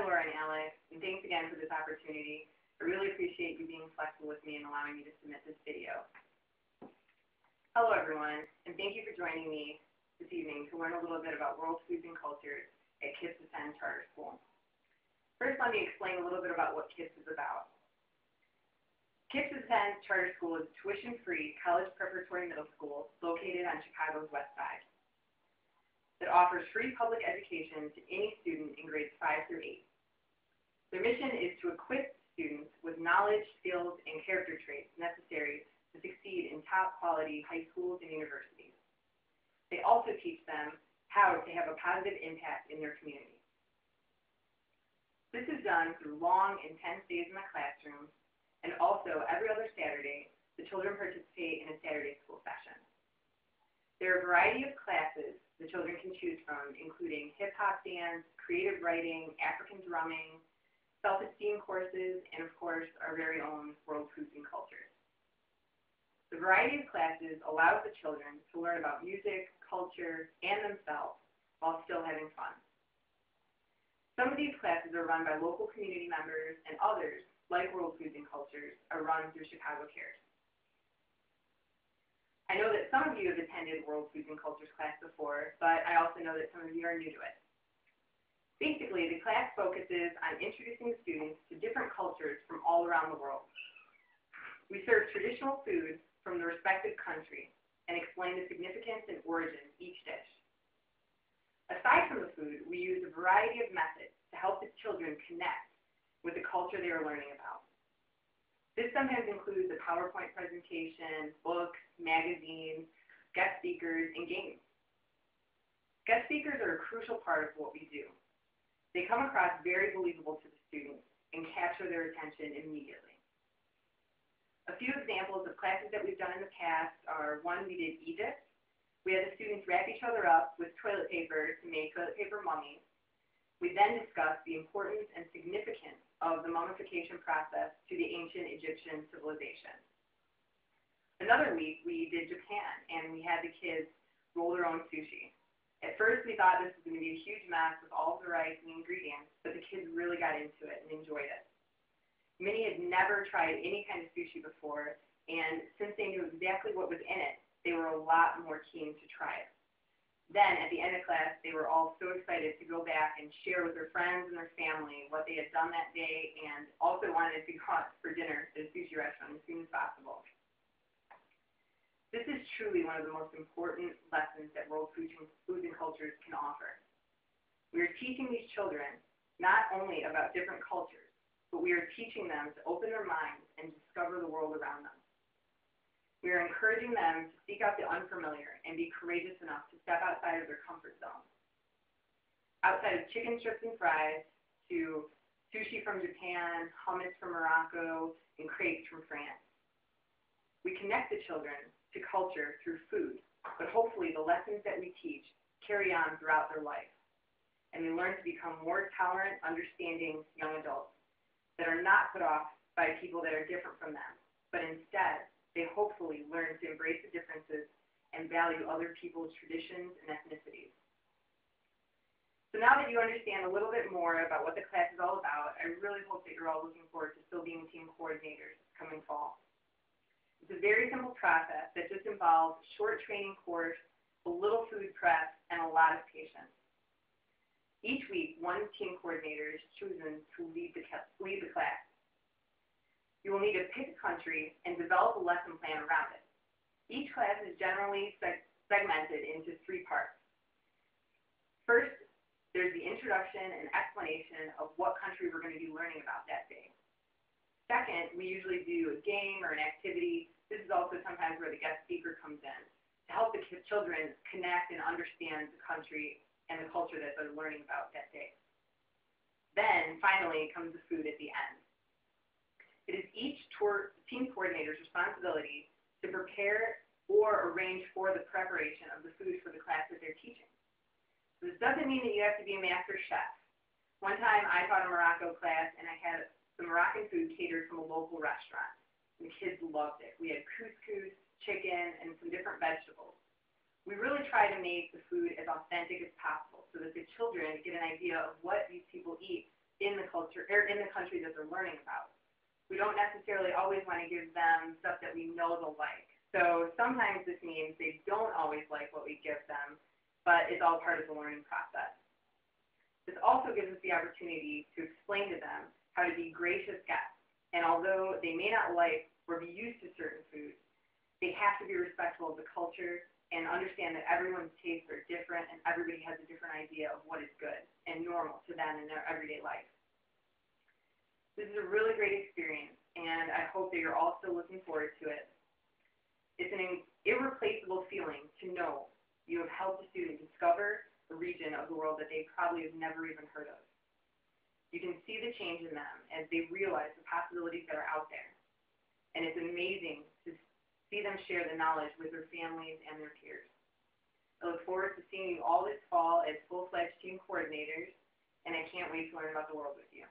Laura and Alex, and thanks again for this opportunity. I really appreciate you being flexible with me and allowing me to submit this video. Hello everyone, and thank you for joining me this evening to learn a little bit about world foods and cultures at KIPS Ascend Charter School. First, let me explain a little bit about what KIPS is about. KIPS Ascend Charter School is a tuition-free college preparatory middle school located on Chicago's West Side. It offers free public education to any student in grades 5 through 8. Their mission is to equip students with knowledge, skills, and character traits necessary to succeed in top-quality high schools and universities. They also teach them how to have a positive impact in their community. This is done through long, intense days in the classroom, and also every other Saturday, the children participate in a Saturday school session. There are a variety of classes the children can choose from, including hip-hop dance, creative writing, African drumming, self-esteem courses, and of course, our very own world foods and cultures. The variety of classes allows the children to learn about music, culture, and themselves while still having fun. Some of these classes are run by local community members, and others, like World Foods and Cultures, are run through Chicago Cares. I know that some of you have attended World Foods and Cultures class before, but I also know that some of you are new to it. Basically, the class focuses on introducing students to different cultures from all around the world. We serve traditional food from the respective country and explain the significance and origin of each dish. Aside from the food, we use a variety of methods to help the children connect with the culture they are learning about. This sometimes includes a PowerPoint presentation, books, magazines, guest speakers, and games. Guest speakers are a crucial part of what we do. They come across very believable to the students and capture their attention immediately. A few examples of classes that we've done in the past are one we did Egypt. We had the students wrap each other up with toilet paper to make toilet paper mummies. We then discussed the importance and significance of the mummification process to the ancient Egyptian civilization. Another week, we did Japan, and we had the kids roll their own sushi. At first, we thought this was going to be a huge mess with all of the rice and the ingredients, but the kids really got into it and enjoyed it. Many had never tried any kind of sushi before, and since they knew exactly what was in it, they were a lot more keen to try it. Then, at the end of class, they were all so excited to go back and share with their friends and their family what they had done that day, and also wanted to go out for dinner at a sushi restaurant as soon as possible. This is truly one of the most important lessons that World Foods and Cultures can offer. We are teaching these children not only about different cultures, but we are teaching them to open their minds and discover the world around them. We are encouraging them to seek out the unfamiliar and be courageous enough to step outside of their comfort zone. Outside of chicken strips and fries, to sushi from Japan, hummus from Morocco, and crepes from France. We connect the children to culture through food, but hopefully the lessons that we teach carry on throughout their life, and they learn to become more tolerant, understanding young adults that are not put off by people that are different from them, but instead, they hopefully learn to embrace the differences and value other people's traditions and ethnicities. So now that you understand a little bit more about what the class is all about, I really hope that you're all looking forward to still being team coordinators coming fall. It's a very simple process that just involves a short training course, a little food prep, and a lot of patience. Each week, one team coordinator is chosen to lead the class. You will need to pick a country and develop a lesson plan around it. Each class is generally segmented into 3 parts. First, there's the introduction and explanation of what country we're going to be learning about that day. Second, we usually do a game or an activity. This is also sometimes where the guest speaker comes in to help the children connect and understand the country and the culture that they're learning about that day. Then, finally, comes the food at the end. It is each team coordinator's responsibility to prepare or arrange for the preparation of the food for the class that they're teaching. So this doesn't mean that you have to be a master chef. One time I taught a Morocco class and I had the Moroccan food catered from a local restaurant. The kids loved it. We had couscous, chicken, and some different vegetables. We really try to make the food as authentic as possible so that the children get an idea of what these people eat in the culture, or in the country that they're learning about. We don't necessarily always want to give them stuff that we know they'll like. So sometimes this means they don't always like what we give them, but it's all part of the learning process. This also gives us the opportunity to explain to them how to be gracious guests. And although they may not like or be used to certain foods, they have to be respectful of the culture and understand that everyone's tastes are different and everybody has a different idea of what is good and normal to them in their everyday life. This is a really great experience, and I hope that you're all still looking forward to it. It's an irreplaceable feeling to know you have helped a student discover a region of the world that they probably have never even heard of. You can see the change in them as they realize the possibilities that are out there. And it's amazing to see them share the knowledge with their families and their peers. I look forward to seeing you all this fall as full-fledged team coordinators, and I can't wait to learn about the world with you.